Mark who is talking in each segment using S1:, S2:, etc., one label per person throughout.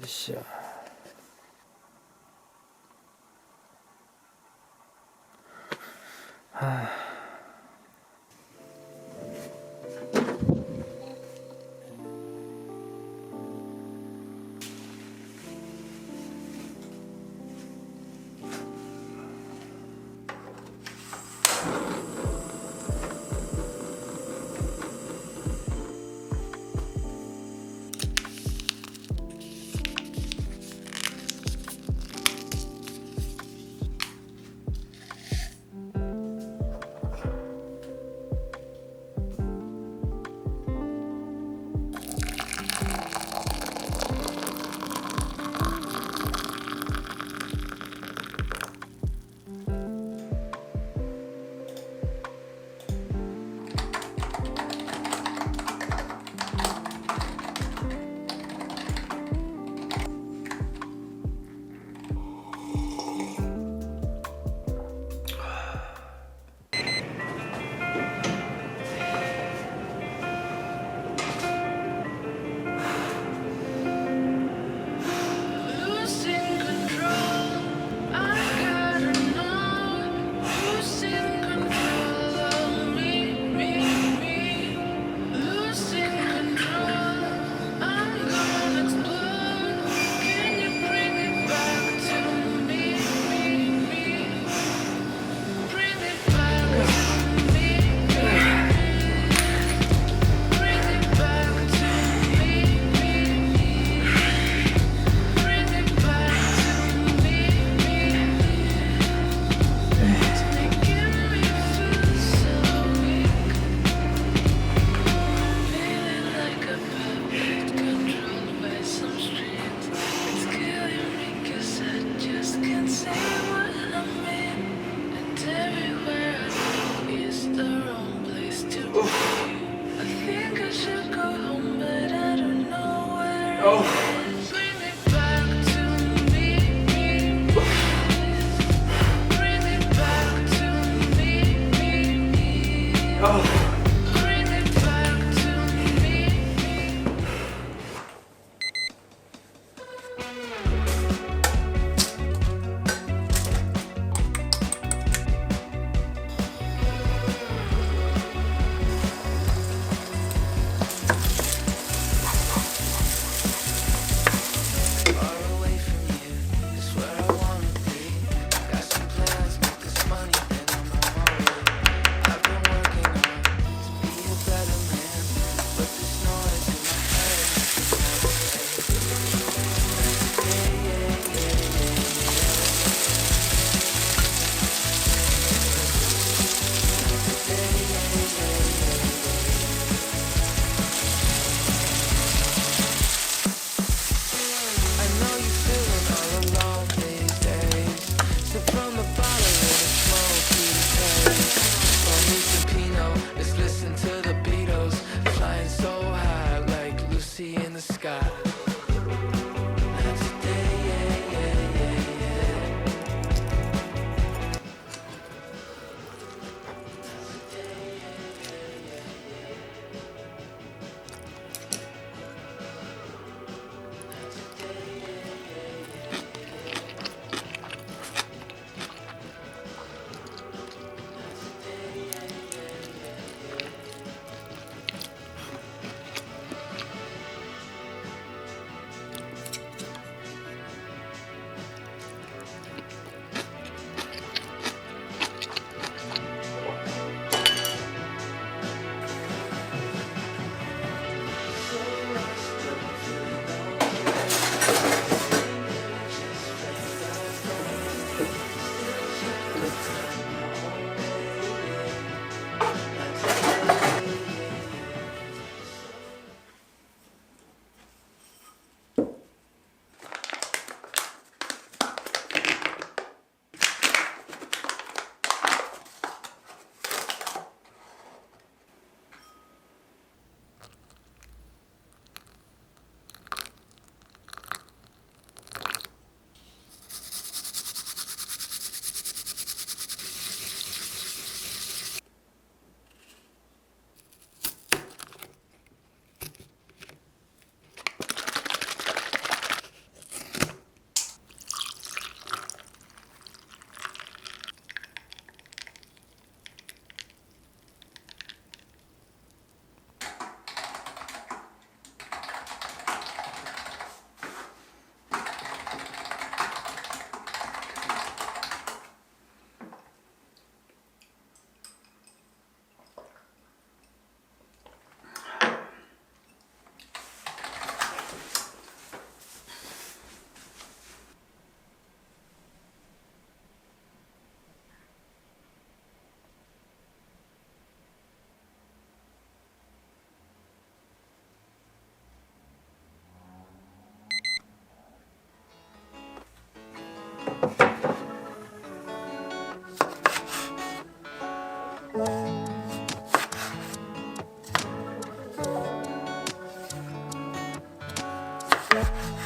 S1: 으쌰.
S2: Losing control, I gotta know who's in control of me. Losing control, I'm gonna explode. Can you bring it back to me? Bring it back to me. Bring it back to me. Bring it back to me. It's making me feel so weak. Feeling like a puppet controlled by some strings. It's killing me 'cause I just can't say what I mean. And everywhere I go is the wrong place to be. I think I should go home, but I don't know where it is. Bring it back to me. Bring it back to me. Bring it back to me.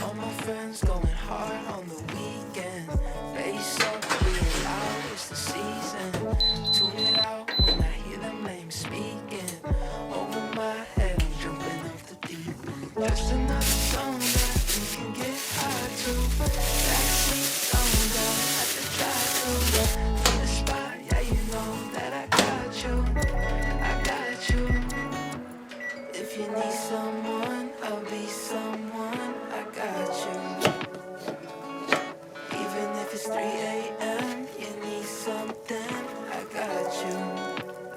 S2: All my friends going hard on the weekend. Bass up, real loud, it's the season. Tune it out when I hear them names speaking. Over my head, I'm jumping off the deep end. Just another song that we can get high to. Backseat on down at the drive-thru. From the spot, yeah, you know that I got you. I got you. If you need someone, I'll be someone. I got you. Even if it's 3 a.m., you need something. I got you.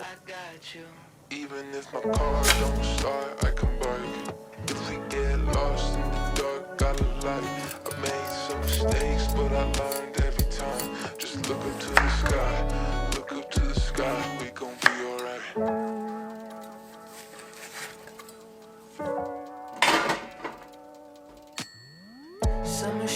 S2: I got you.
S1: Even if my car don't start, I can bike. If we get lost in the dark, got a light. I made some mistakes, but I learned every time. Just look up to the sky, look up to the sky. We gon' be alright.
S2: Summer